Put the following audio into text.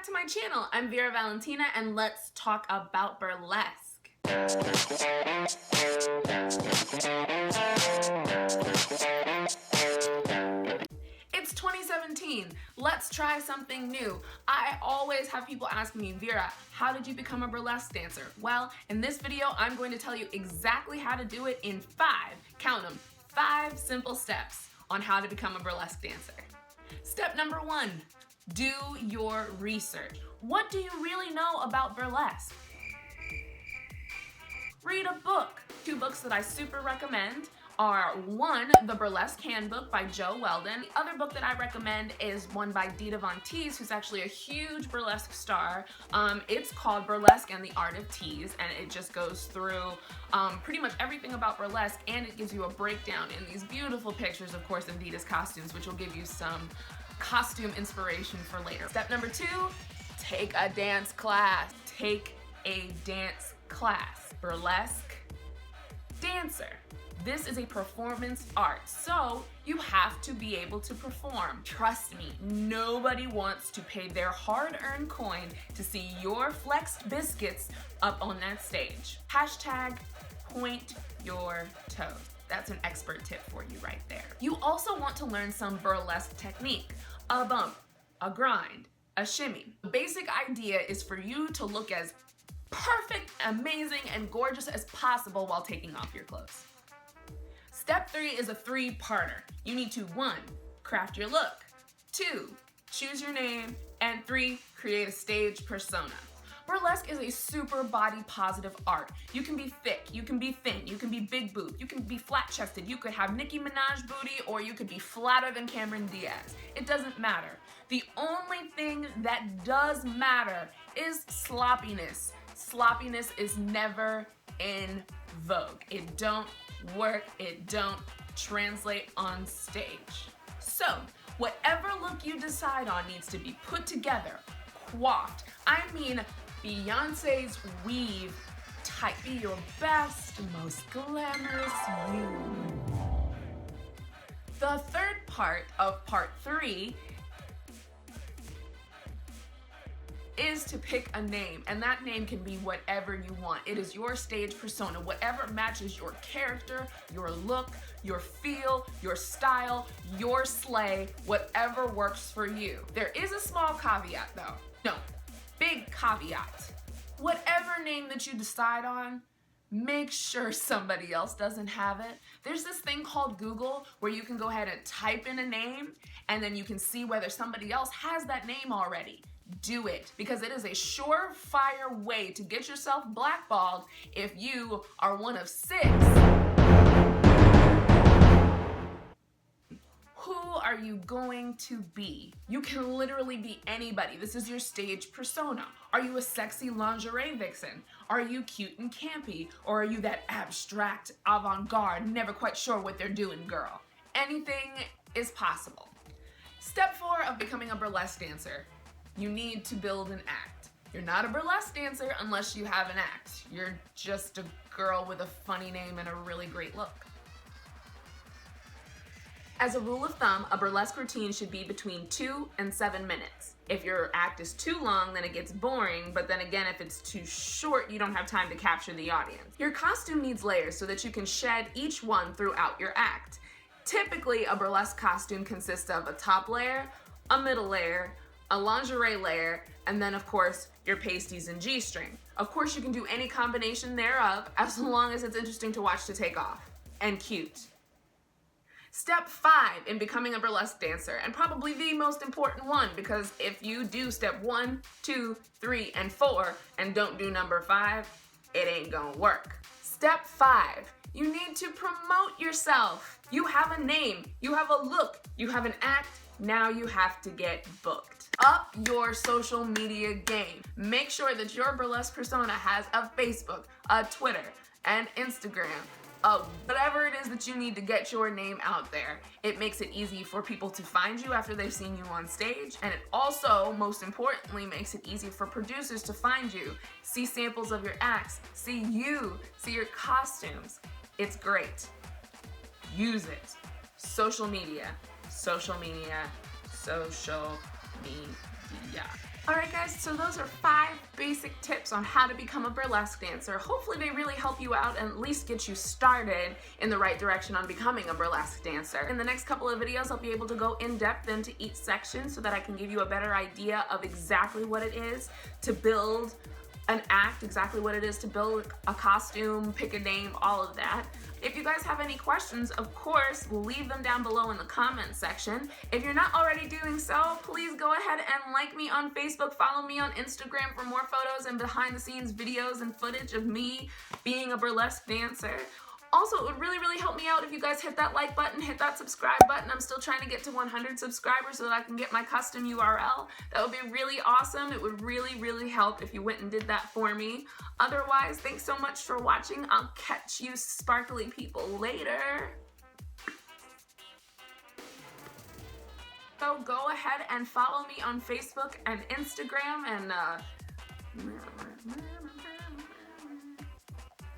to my channel. I'm Vera Valentinaa and let's talk about burlesque. It's 2017. Let's try something new. I always have people ask me, Vera, how did you become a burlesque dancer? Well, in this video, I'm going to tell you exactly how to do it in 5, count them, 5 simple steps on how to become a burlesque dancer. Step number 1, do your research. What do you really know about burlesque? Read a book. 2 books that I super recommend are 1, The Burlesque Handbook by Jo Weldon. The other book that I recommend is one by Vera Valentinaa, who's actually a huge burlesque star. It's called Burlesque and the Art of Tease, and it just goes through pretty much everything about burlesque, and it gives you a breakdown in these beautiful pictures, of course, in Vita's costumes, which will give you some costume inspiration for later. Step number 2, take a dance class. Take a dance class. Burlesque dancer. This is a performance art, so you have to be able to perform. Trust me, nobody wants to pay their hard-earned coin to see your flexed biscuits up on that stage. Hashtag point your toes. That's an expert tip for you right there. You also want to learn some burlesque technique. A bump, a grind, a shimmy. The basic idea is for you to look as perfect, amazing, and gorgeous as possible while taking off your clothes. Step 3 is a 3-parter. You need to 1, craft your look, 2, choose your name, and 3, create a stage persona. Burlesque is a super body positive art. You can be thick, you can be thin, you can be big boob, you can be flat chested, you could have Nicki Minaj booty, or you could be flatter than Cameron Diaz. It doesn't matter. The only thing that does matter is sloppiness. Sloppiness is never in vogue. It don't work, it don't translate on stage. So, whatever look you decide on needs to be put together, coiffed. I mean, Beyonce's weave type. Be your best, most glamorous you. The third part of part 3 is to pick a name, and that name can be whatever you want. It is your stage persona, whatever matches your character, your look, your feel, your style, your slay, whatever works for you. There is a small caveat though. No, big caveat. Whatever name that you decide on, make sure somebody else doesn't have it. There's this thing called Google where you can go ahead and type in a name and then you can see whether somebody else has that name already. Do it, because it is a surefire way to get yourself blackballed if you are one of 6. Who are you going to be? You can literally be anybody. This is your stage persona. Are you a sexy lingerie vixen? Are you cute and campy? Or are you that abstract avant-garde, never quite sure what they're doing girl? Anything is possible. Step 4 of becoming a burlesque dancer. You need to build an act. You're not a burlesque dancer unless you have an act. You're just a girl with a funny name and a really great look. As a rule of thumb, a burlesque routine should be between 2 and 7 minutes. If your act is too long, then it gets boring, but then again, if it's too short, you don't have time to capture the audience. Your costume needs layers so that you can shed each one throughout your act. Typically, a burlesque costume consists of a top layer, a middle layer, a lingerie layer, and then of course your pasties and G-string. Of course you can do any combination thereof as long as it's interesting to watch to take off and cute. Step 5 in becoming a burlesque dancer, and probably the most important one, because if you do step 1, 2, 3, and 4 and don't do number 5, it ain't gonna work. Step 5, you need to promote yourself. You have a name, you have a look, you have an act, now you have to get booked. Up your social media game. Make sure that your burlesque persona has a Facebook, a Twitter, an Instagram, whatever it is that you need to get your name out there. It makes it easy for people to find you after they've seen you on stage, and it also, most importantly, makes it easy for producers to find you, see samples of your acts, see you, see your costumes. It's great. Use it. Social media, social media, social media. Alright guys, so those are 5 basic tips on how to become a burlesque dancer. Hopefully they really help you out and at least get you started in the right direction on becoming a burlesque dancer. In the next couple of videos, I'll be able to go in depth into each section so that I can give you a better idea of exactly what it is to build an act, exactly what it is to build a costume, pick a name, all of that. If you guys have any questions, of course, leave them down below in the comment section. If you're not already doing so, please go ahead and like me on Facebook, follow me on Instagram for more photos and behind the scenes videos and footage of me being a burlesque dancer. Also, it would really help me out if you guys hit that like button, hit that subscribe button. I'm still trying to get to 100 subscribers so that I can get my custom URL. That would be really awesome. It would really help if you went and did that for me. Otherwise, thanks so much for watching. I'll catch you sparkly people later. So go ahead and follow me on Facebook and Instagram and